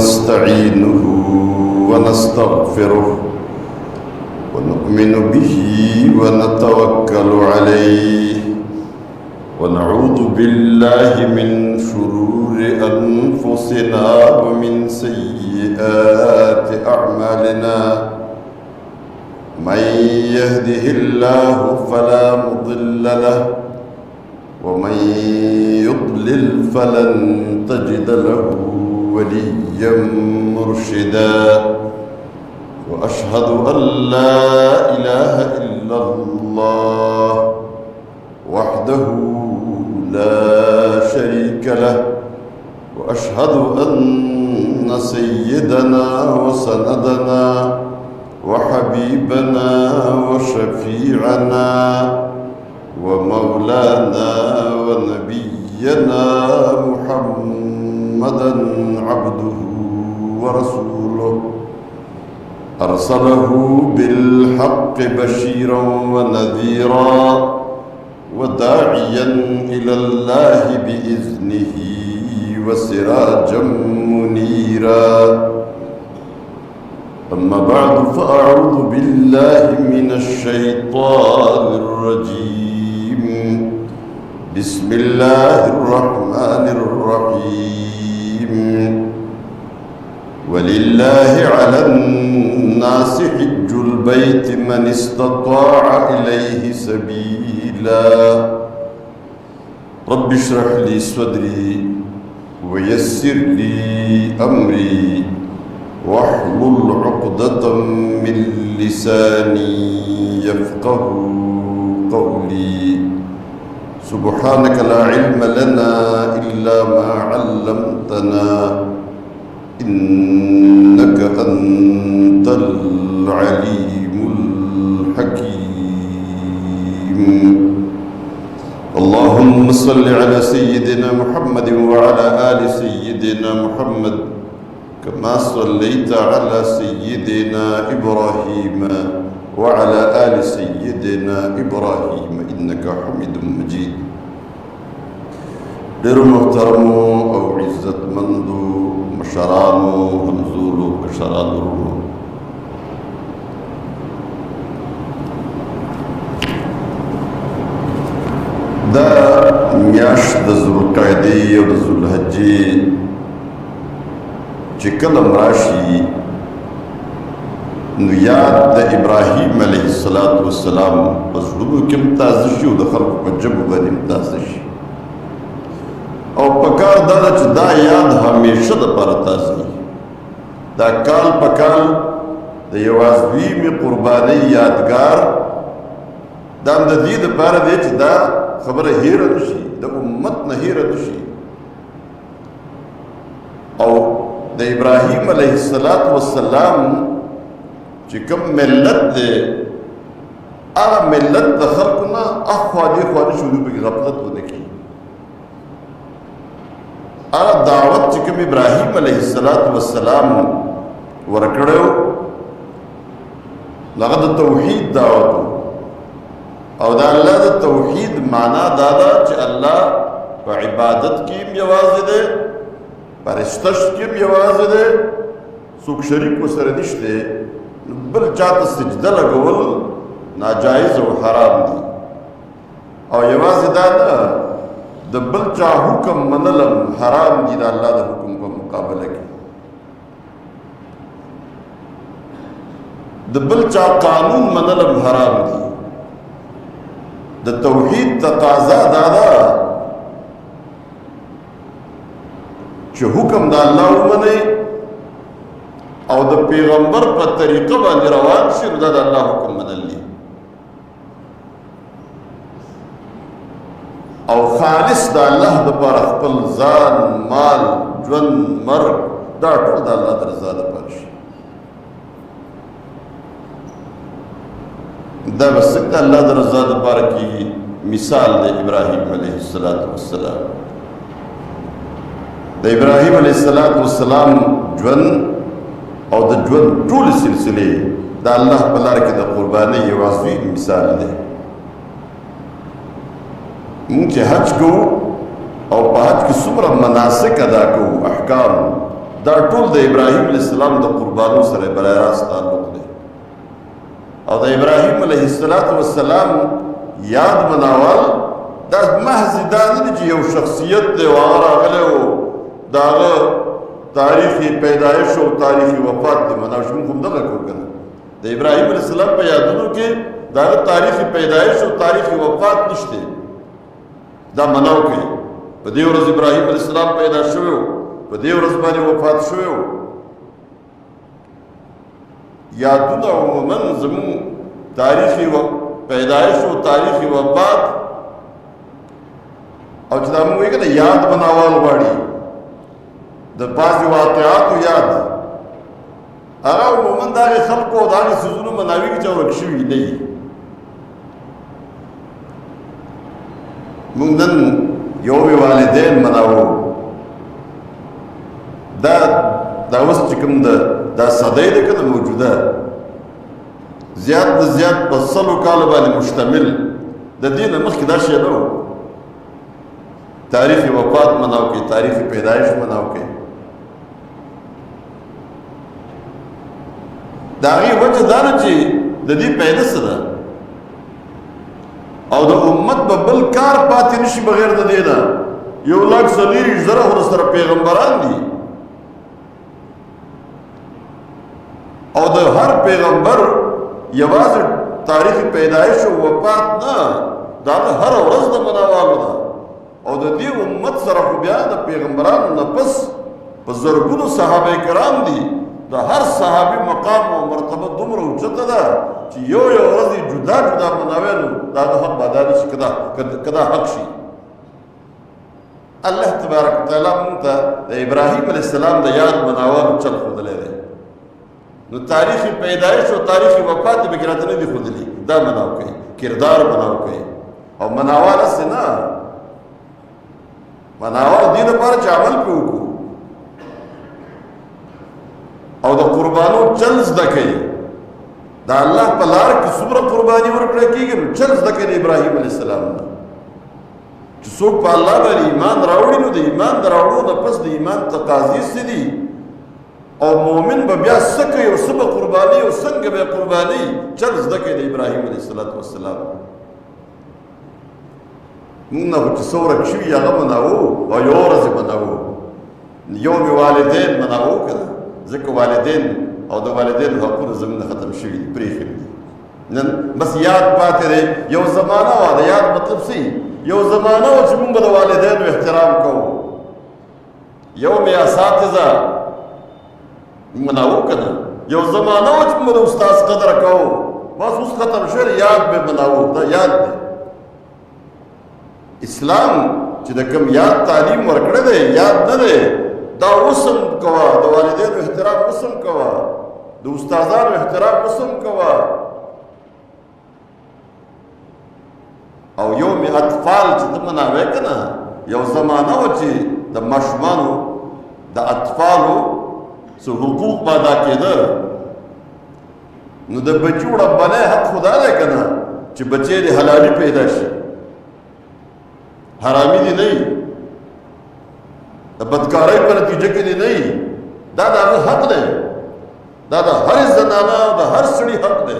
ونستعينه ونستغفره ونؤمن به ونتوكل عليه ونعوذ بالله من شرور أنفسنا ومن سيئات أعمالنا من يهده الله فلا مضل له ومن يضلل فلن تجد له وليا مرشدا وأشهد أن لا إله إلا الله وحده لا شريك له وأشهد أن سيدنا وسندنا وحبيبنا وشفيعنا ومولانا ونبينا محمدا عبده ورسوله أرسله بالحق بشيرا ونذيرا وداعيا إلى الله بإذنه وسراجا منيرا أما بعد فأعوذ بالله من الشيطان الرجيم بسم الله الرحمن الرحيم ولله على الناس حج البيت من استطاع إليه سبيلا رب اشرح لي صدري ويسر لي أمري واحلل عقدة من لساني يفقه قولي سبحانك لا علم لنا إلا ما علمتنا إنك أنت العليم الحكيم اللهم صل على سيدنا محمد وعلى آل سيدنا محمد كما صليت على سيدنا إبراهيم وعلى آل سيدنا إبراهيم إنك حميد مجيد دير محترم أو عزت مندو مشرانو همزولو كشرانو دا میاش د ذوالقعدې او د ذوالحجې چې کله راشي نو یاد د ابراهیم علیه السلام په زړونو کې هم تازه شي او د خلکو په ژبو باندې هم تازه شي او پکار دا ده چې دا یاد همیشه دپاره تازه وي دا کال په کال د یوازویمې قربانۍ یادګار دا هم د دې دپاره دی چې دا خبره هیره نه شي د امت نه هیره نه شي او د ابراهیم علیه السلام چې کوم ملت دی هغه ملت د خلکو نه اخوا دېخوا نه شروع پکې غفلت ونه کړي هغه دعوت چې کوم ابراهیم علیه السلام ورکړی و هغه د توحید دعوت و او د الله د توحید معنا دا ده چې الله په عبادت کې هم یوازې دی پرستش کې هم یوازې دی څوک شریک ورسره نشته بل چاته سجده لګول ناجایز او حرام دي او یوازې دا نه د بل چا حکم منلم حرام دي د الله د حکم په مقابله کې د بل چا قانون منلم حرام دي د توحید تقاضا دا ده چې حکم د الله ومنئ او د پیغمبر په طریقه باندې روان شي نو دا د الله حکم منل دي او خالص د الله دپاره خپل ځان مال ژوند مرګ دا ټول د الله د رضا دپاره شي دا به څنګه الله د رضا دپاره کېږي مثال د ابراهیم علیه السلام د ابراهیم علیه السلام ژوند او د ژوند ټولې سلسلې د الله په لاره کې د قربانۍ یو عظیم مثال دی مونږ چې حج کوو او په حج کې څومره مناسک ادا کوو احکام دا ټول د ابراهیم علیه السلام د قربانو سره برای راست تعلق دی او د ابراهیم علیه السلام یاد مناول دا محض دا نه دی چې یو شخصیت دی او هغه راغلی و د هغه تاریخي پیدایش او تاریخي وفات دی مناو چې موږ همدغه کوو که نه د ابراهیم علیه السلام په یادونو کې د هغه تاریخي پیدایش او تاریخي وفات نشته دا مناو کوي په دې ورځ ابراهیم علیه السلام پیدا شوی و په دې ورځ باندې وفات شوی و یادونه عموما زمون تاریخي پیدایش او تاریخي وفات او چې دا موږ وایو که نه یاد بناول غواړي د بعضې واقعاتو یاد هغه عموما د هغې خلکو او د هغې څیزونو مناوي کې چې ورک شوي نه وي موږ نن یوم والدین مناوو دا اوس چې کوم دا صدی ده که نه موجوده زیات نه زیات په سلو کالو باندې مشتمل د دې نه مخکې دا شی نه و تاریخ وفات مناو کوي تاریخ پیدایش مناو کوي د هغې وجه دا نه چې د دې پیدا څه ده او د امت به بل کار پاتې نشي بغیر د دې نه 1,40,000 ورسره پیغمبران دي او د هر پیغمبر یوازې تاریخ پیدایش او وفات نه دا د هر ورځ د مناوالو ده او د دې امت سره خو بیا د پیغمبرانو نه پس په زرګونو صحابه کرام دي د هر صحابي مقام او مرتبه دومره اوچته ده چې یو ورځ جدا جدا مناوي دا د حق بدل شي کدا حق شي الله تبارک وتعالى مونږ ته د ابراهیم علیه السلام د یاد مناوالو چل ښودلی دی نو تاریخي پیدایش او تاریخي وفات به راته نه دي ښودلي دا مناو کوي کردار مناو کوي او مناوال هسې نه مناوال دې دپاره چې عمل پرې وکړو او د قربانو چل زده کوي د الله په لار کې څومره قرباني ورکړی کېږي نو چل زده کوي د ابراهیم علیه السلام نه چې څوک په الله باندې ایمان راوړي نو د ایمان د راوړو نه پس د ایمان تقاضي څه دي او مؤمن به بیا څه کوي او څه به قرباني او څنګه به قرباني چل زده کوي د ابراهیم علیه السلام موږ نه خو چې څه ورک شوي هغه مناوو او یوه ورځ یې مناوو یوم والدین مناوو که نه ځکه والدین او د والدین حقونه زموږ نه ختم شوي دي پرېښي دي نن بس یاد پاتې دی یو زمانه وه د یاد مطلب څه یو زمانه وه چې موږ به د والدینو احترام کوو یوم اساتذه مناوو که نه یو زمانه وه چې موږ د استاد قدر کوو بس اوس ختم شوی یاد به مناوو دا یاد دی اسلام چې د کوم یاد تعلیم ورکړی دی یاد نه دی دا اوسم کوه د والدینو احترام اوسم کوه د استادانو احترام اوسم کوه او یوم اطفال چې ته مناوی که نه یو زمانه وه چې د ماشومانو د اطفالو څه حقوق به ادا کېده نو د بچي وړاندې حق خو دا دی که نه چې بچی د حلالي پیدا شي حرامي دي نه وي د بدکارۍ په نتیجه کې دي نه وي دا د هغه حق دی دا د هرې زنانه او د هر سړي حق دی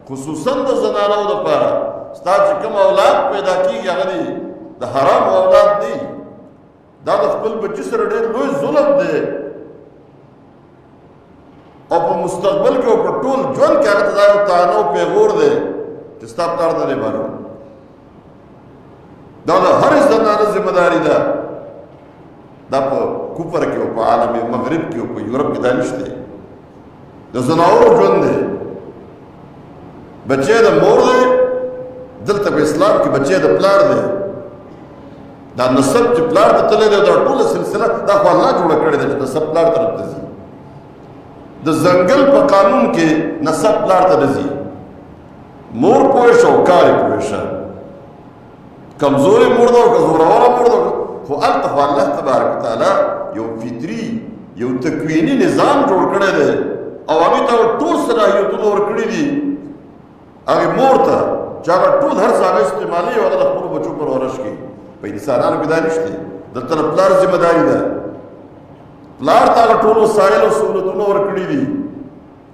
خصوصا د زنانو دپاره ستا چې کوم اولاد پیدا کېږي هغه دی د حرام اولاد دی دا د خپل بچي سره ډېر لوی ظلم دی او په مستقبل کې او په ټول ژوند کې هغه ته دا یو طعنه او پیغور دی چې ستا پلار ته دی معلوم دا د هرې زنانه ذمه داري ده دا په کوپر کې او په عالم مغرب کې او په یورپ کې دا نشته د زناورو ژوند دی بچی د مور دی دلته په اسلام کې بچی د پلار دی دا نسب چې پلار ته تللی دی دا ټوله سلسله دا خو الله جوړه کړې ده چې نسب پلار طرف ته ځي د ځنګل په قانون کې نسب پلار ته نه ځي مور پوه شه او کار یې پوه شه کمزورې مور ده او که زوروره مور ده خو هلته خو الله تبارک وتعالی یو فطري یو تکویني نظام جوړ کړی دی او هغې ته ټول صلاحیتونه ورکړي دي هغې مور ته چې هغه ټول هر څه هغه استعمالوي او هغه د خپلو بچو پرورش کوي په انسانانو کې دا نشته دلته د پلار ذمه داري ده پلار تا ټول وسایل او سہولتونه ورکړي دي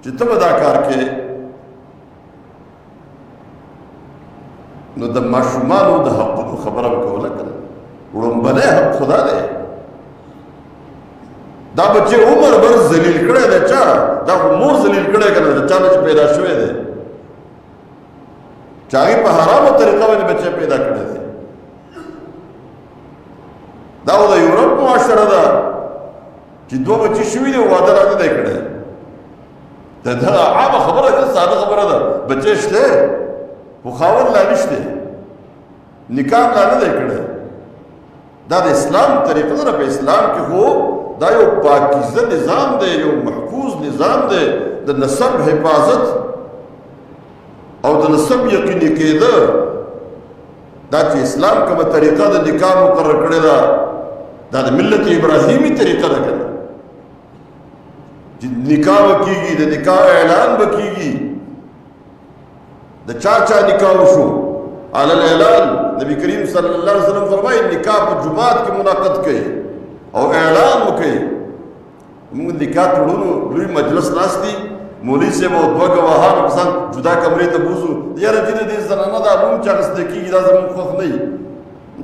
چې ته به دا کار کې، نو د ماشومانو د حقونو خبره به کوله که نه؟ وړومبنی حق خدا دی. دا بچې عمر بر ذلیل کړی دی. چا؟ دا خو مور ذلیل کړی که نه؟ د چا نه چې پیدا شوی دی، چې هغې په حرامو طریقه باندې بچی پیدا کړی دی. دا خو د یورپ معاشره ده چې دوه بچې شوي دي، واده را نه دی کړی. دا عامه خبره ده، ساده خبره ده. بچې شته خو خاوند لا نشته، نکاح لا نه دی کړی. دا د اسلام طریقه ده. په اسلام کې خو دا یو پاکیزه نظام دی، یو محفوظ نظام دی د نسب حفاظت او د نسب یقیني کېده. دا چې اسلام کومه طریقه د نکاح مقرر کړې ده، دا د ملت ابراهیمی طریقه ده کنه، چې نکاح وکیږي، د نکاح اعلان وکیږي. د چا چا نکاح وشو علی الاعلان، نبی کریم صلی الله علیه وسلم فرمایي نکاح په جمعات کې منعقد کړي او اعلان وکړي. موږ نکاح تړونو لوی مجلس ناست دي، مولوي صاحب او دوه ګواهان کسان جدا کمرې ته بوزو، یاره جنې دې زنانه دا نوم چې اخیستی کېږي دا زموږ خوښ نه وي.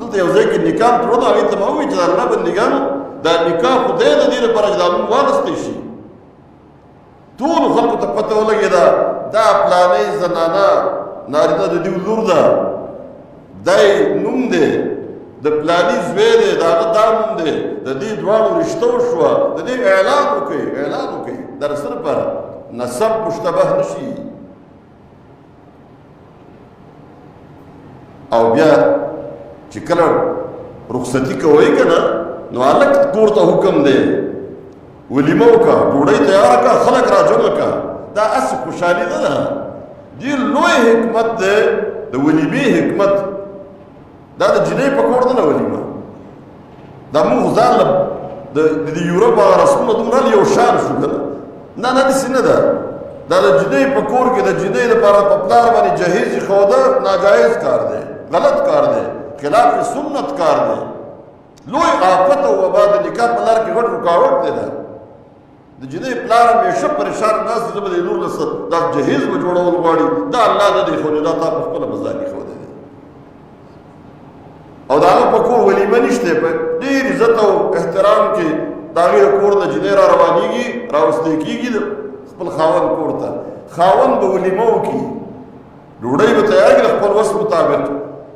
دلته یو ځای کې نکاح تړو، هغې ته به ووایي چې د الله بندګانو دا نکاح خدای د دې لپاره چې دا نوم واخیستی شي. ټولو خلکو ته پته ولګېده دا پلانۍ زنانه نارینه د دې لور ده، دی نوم دی، د پلاني زوی دی، د هغه دا نوم دی، د دې دواړو رشته وشوه، د دې اعلان وکړئ، اعلان وکړئ. دا د څه لپاره؟ نسب مشتبه نشي. او بیا چې کله رخصتي کوئ که نه، نو هلک کور ته حکم دی ولیمه وکړه، ډوډۍ تیاره کړه، خلک را جمع کړه. دا هسې خوشحالي نه ده، ډېر لوی حکمت دی د ولیمې حکمت. دا د جنۍ په کور نه ولیمه، دا موږ ځان له د یورپ هغه رسمونه دومره یو شان شو که نه. نه نه داسې نه ده. دا د جنۍ په کور کې د جنۍ لپاره په پلار باندې جهیز ایښوده ناجایز کار دی، غلط کار دی، خلاف سنت کار دی. لوی آفت او وبا د نکاح په لار کې غټ رکاوټ دی. دا د جنۍ پلار همیشه پریشان ناست دی، زه به د لور له دا جهیز به جوړول غواړي. دا الله نه دی ښودی، دا تا په خپله به ځان ایښودی دی. او د هغه په کور ولیمه نشته، په ډېر عزت او احترام کې د هغې د کور د جنۍ را روانېږي، راوستی کېږي خپل خاوند کور ته. خاوند به ولیمه وکړي، ډوډۍ به تیار کړي د خپل وس مطابق،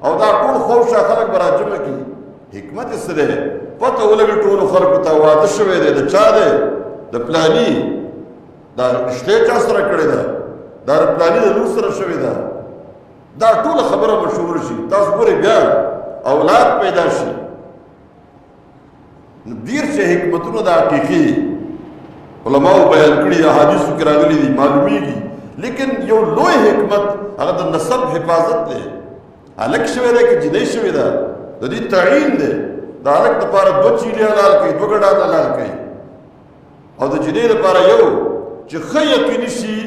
او دا ټول خوشا خلک به را جمع کړي. حکمت یې څه دی؟ پته ولګي ټولو خلکو ته واده شوی دی، د چا دی؟ د پلاني. دا رشته چا سره کړې ده؟ دا د پلاني د لور سره شوې ده. دا ټوله خبره مشهور شي. تاسو ګورئ بیا اولاد پیدا شي، نو ډېر چې حکمتونه د حقیقي علماو بیان کړي، احادیثو کې راغلي دي، معلومیږي. لیکن یو لوی حکمت هغه د نسب حفاظت دی. هلک شوی دی که جنۍ شوې ده، د دې تعین دی. د هلک دپاره دوه چیلې حلال کړي، دوه ګډان حلال کړي، او د جنۍ لپاره یو چې ښه یقیني شي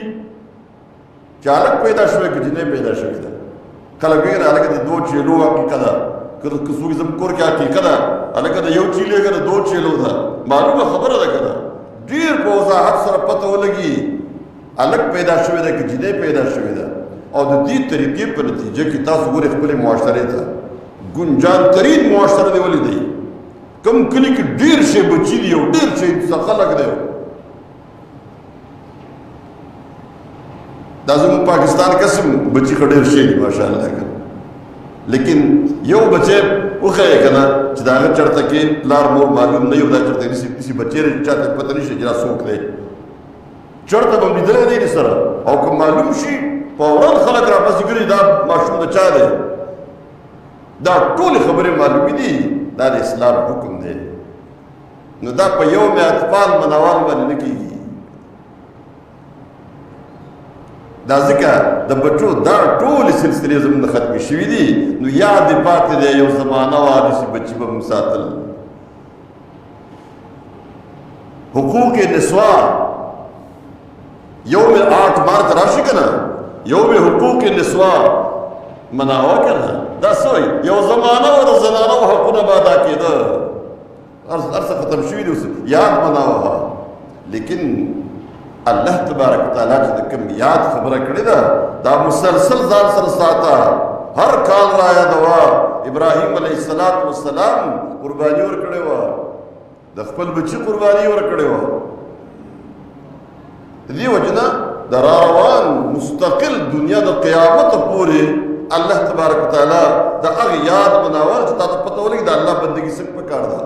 چې هلک پیدا شوی که جنۍ پیدا شوې ده. خلک وایي هلکه د دوه چیلو حقیقه ده، که څوک زموږ کور کې حقیقه ده، هلکه د یو چیلې که د دوه چیلو ده. معلومه خبره ده که نه؟ ډېر په وضاحت سره پته ولګي هلک پیدا شوی ده که جنۍ پیدا شوې ده. او د دې طریقې په نتیجه کې تاسو ګورئ خپلې معاشرې ته ګنجان ترین معاشره دی. ولې دی؟ کم کلي کې ډېر شی بچي دي او ډېر شی خلک دی. دا زموږ پاکستان قسم بچي ښه ډېر شی دي ماشاءالله که، لیکن یو بچی وښیې که نه چې د هغه چېرته کې پلار مور معلوم نه یو، دا چېرته داسې بچی دی چا ته پته نه شي چې دا څوک دی، چېرته به هم لیدلی دی دې سره. او که معلوم شي فوراً خلک راپسې ګرځي دا ماشوم د چا دی. دا ټولې خبرې معلومې دي. دا د اسلام حکم دی. نو دا په یوم اطفال مناوال باندې نه کېږي. دا ځکه د بچو دا ټولې سلسلې زموږ نه ختمې شوي دي. نو یاد دې پاتې دی یو زمانه وه داسې بچي به موږ ساتل. حقوق نسوان یوم 8 مارچ راشي که نه، یوم حقوق نسوان مناوه که نه. دا څه وایي؟ یو زمانه وه د زنانو حقونه به ادا کېده، ارس ختم شوی دی یاد بناوه. لیکن الله تبارک تعالی چې د کوم یاد خبره کړې ده دا مسلسل ځان سره ساته، هر کال را یادوه. ابراهیم علیه السلام قرباني ورکړې وه، د خپل بچي قرباني ورکړې وه. دې وجه نه د را روان مستقل دنیا د قیامت پورې الله تبارک تعالی د هغه یاد بناوه چې تا ته پته ولګي د الله بندګي څنګه پکار ده،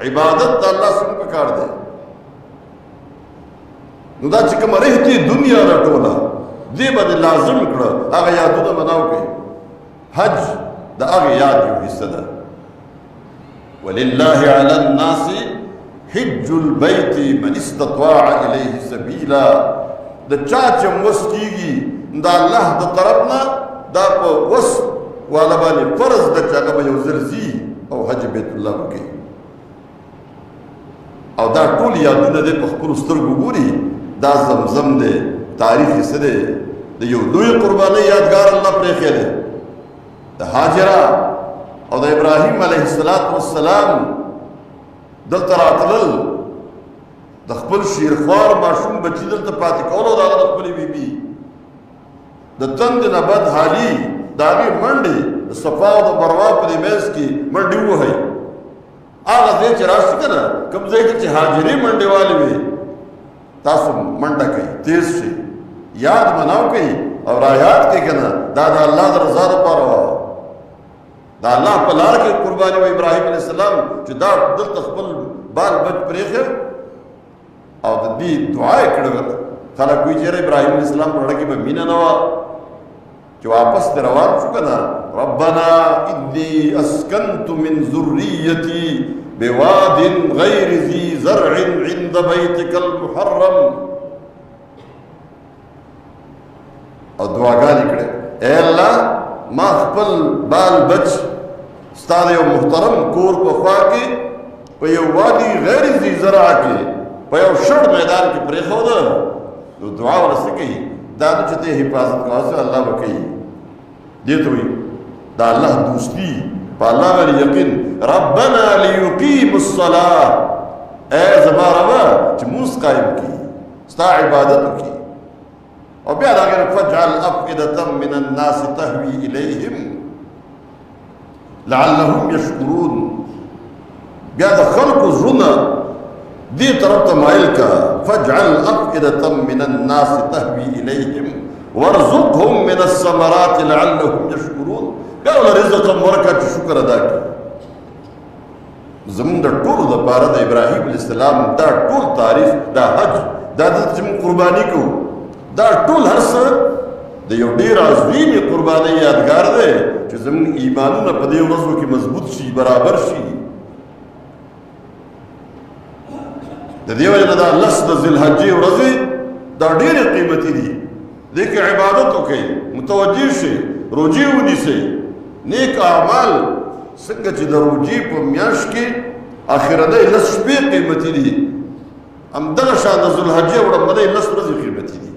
عبادت د الله څنګه پکار ده. نو دا چې کومه رهتي دنیا راټوله دې باندې لازم کړه هغه یادونه بناو کړي. حج د هغه یاد یو حصه ده. ولله علی الناس حج البيت من استطاع الیه سبیلا. د چا چې وس کیږي د الله د طرف نه دا په وس والا باندې فرض د چا به یو ځل او حج بیت الله وکړي. او دا ټول یادونه دې په خپلو سترګو ګوري. دا زمزم دی، تاریخ یې څه دی، د یو لوی قربانۍ یادګار الله پرېښی دی. د هاجره او د ابراهیم علیه السلام دلته راتلل، د خپل شیرخوار ماشوم بچي دلته پاتې کولو د هغه د خپلې بیبي د تند نه بد حالي د هغې منډې د صفا او د مروه په دې منځ کې منډې ووهئ. هغه ځای چې راشي که نه کوم ځای کې چې هاجرې منډې والې وي تاسو منډه کوئ، تیز شئ، یاد بناو کوئ او را یاد کوئ که نه دا د الله د رضا دپاره وه. د الله په لار کې قرباني وه. ابراهیم علیه السلام چې دا دلته خپل بال بچ پرېښی او د دې دعا یې کړې وه. خلک وایي چېرې ابراهیم علیه السلام په زړه کې به مینه نه وه چې واپس ترې روان شو که نه. ربنا انی اسکنت من ذریتی بواد غیر ذی زرع عند بیتک المحرم. او دعاګانې کړې، اے الله ما خپل بال بچ ستا د یو محترم کور په خوا کې په یو وادي غیر ذی زرع کې په یو شړ میدان کې پرېښوده. نو دعا ورسې کوي دا نه چې ته حفاظت کوه الله به کوي. دې ته وایي دا الله دوستي په الله باندې یقین. ربنا لیقیم الصلاة، اے زما ربه چې مونځ قایم کړي، ستا عبادت وکړي. او بیا د هغې نه فاجعل افئدة من الناس تهوي الیهم لعلهم یشکرون. بیا د خلکو زړونه دې طرف ته مایل کا. فاجعل افئدة من الناس تهوي الیهم وارزقهم من الثمرات لعلهم یشکرون. بیا ولا رزق ورکړه چې شکر ادا کړي. زمونږ د ټولو دپاره د ابراهیم علیه السلام دا ټول تاریخ، دا حج، دا دلته چې موږ قرباني کوو، دا ټول هر څه د یو ډېر عظیمې قربانۍ یادګار دی چې زموږ ایمانونه په دې ورځو کې مضبوط شي، برابر شي. د دې وجه نه دا لس د ذوالحجې ورځې دا ډېرې قیمتي دي. دې کې عبادت وکړئ، متوجه شئ، روجې ونیسئ. نیک اعمال څنګه چې د روجې په میاشت کې اخرنۍ لس شپې قیمتي دي، همدغه شان د ذوالحجې وړاندنۍ لس ورځې قیمتي دي.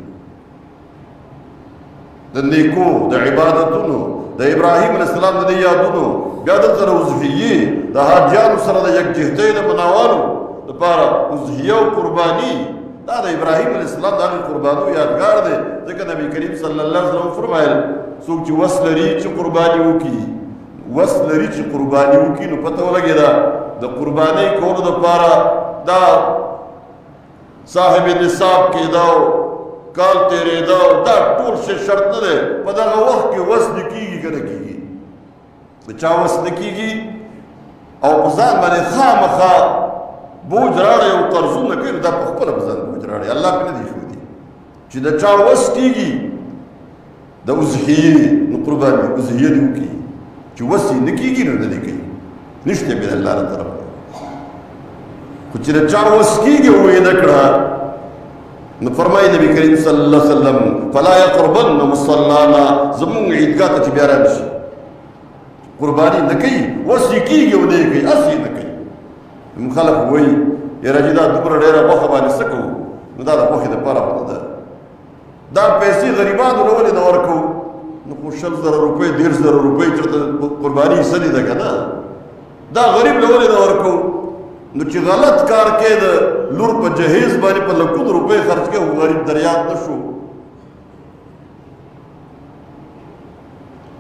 د نیکو د عبادتونو د ابراهیم علیه السلام د دې یادونو، بیا دلته د اضحیې د حاجیانو سره د یکجهتۍ د مناوالو دپاره اضحیه او قرباني، دا د ابراهیم علیه السلام د هغې قربانو یادګار دی. ځکه نبي کریم صلی الله علیه وسلم فرمایل څوک چې وس لري چې قرباني وکړي، وس لري چې قرباني وکړي، نو پته ولګېده د قربانۍ کولو دپاره دا صاحب نصاب کېده او کال تېرېده او دا ټول شی شرط نه دی. په دغه وخت کې وس نه کېږي که نه کېږي، د چا وس نه کېږي او په ځان باندې خامخا بوج راړی او قرضونه کوي، دا په خپله په ځان بوج راړی، الله پرې نه دی ښودي. چې د چا وس کېږي د اضحیې نو قرباني اضحیه دې وکړي، چې وس یې نه کېږي نو نه دې کوي، نشته بې د الله له طرفه. خو چې د چا وس کېږي او یې نه کړه نو فرمایي نبي کریم صلی الله علیه وسلم فلا یقربن مصلانا، زمونږ عیدګاه ته چې بیا رانشي. قرباني نه کوي، وس یې کېږي او نه یې کوي، هسې یې نه کوي. موږ خلک وایي یاره چې دا دومره ډېره غوښه باندې څه کوو؟ نو دا د غوښې دپاره خو نه ده. دا پیسې غریبانو له ولې نه ورکوو؟ نو خو 100,000 روپۍ 150,000 روپۍ چېرته قرباني حصه دې ده که نه؟ دا غریب له ولې نه ورکوو؟ نو چې غلط کار کې د لور په جهیز باندې په لکونو روپۍ خرج کې غریب دریاب نه شو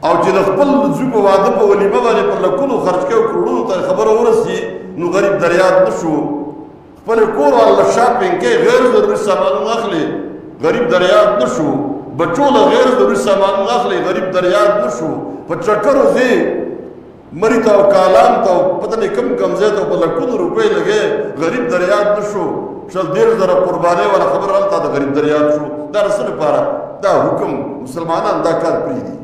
او چې د خپل زوی په واده په ولیمه باندې په لکونو خرج کې کروڑونو ته خبره ورسي نو غریب دریاب نه شو خپل کور الله شاپینګ کې غیر ضروري سامانونه اخلي غریب دریاب نه شو بچو له غیر ضروري سامانونه اخلي غریب دریاب نه شو په چکرو ځي مری ته او کالام ته پته نه کم ځای ته په لکونو روپۍ لګي غریب دریاب نه شو شل 1.5 قربانۍ والا خبر هلته د غریب دریاب شو دا رسول لپاره دا حکم مسلمانان دا کار پرېږدي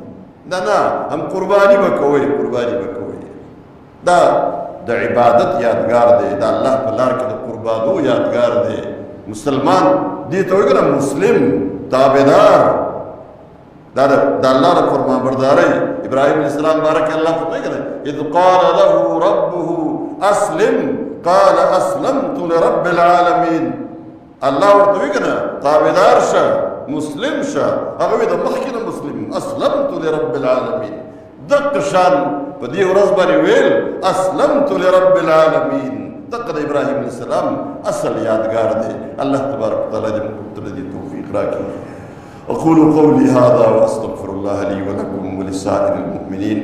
نه هم قرباني به کوئ دا د عبادت یادګار دی دا الله په لار کې د قربانو یادګار دی مسلمان دې ته وایي کنه مسلم تابعدار دا الله د فرمانبردارۍ ابراهیم علیه السلام بارک الله فرمایي کنه اذ قال له ربه اسلم قال اسلمت لرب العالمین الله ورته وایي کنه تابعدار شه مسلم شه هغه د مخکې نه مسلم اسلمت لرب العالمین دغه شان په دې ورځ باندې ویل اسلمت لرب العالمین دغه د ابراهیم علیه السلام اصل یادګار دی الله تبارک وتعالى دې موږ ته دې توفیق راکړي اقول قولي هذا واستغفر الله لي ولكم ولسائر المؤمنين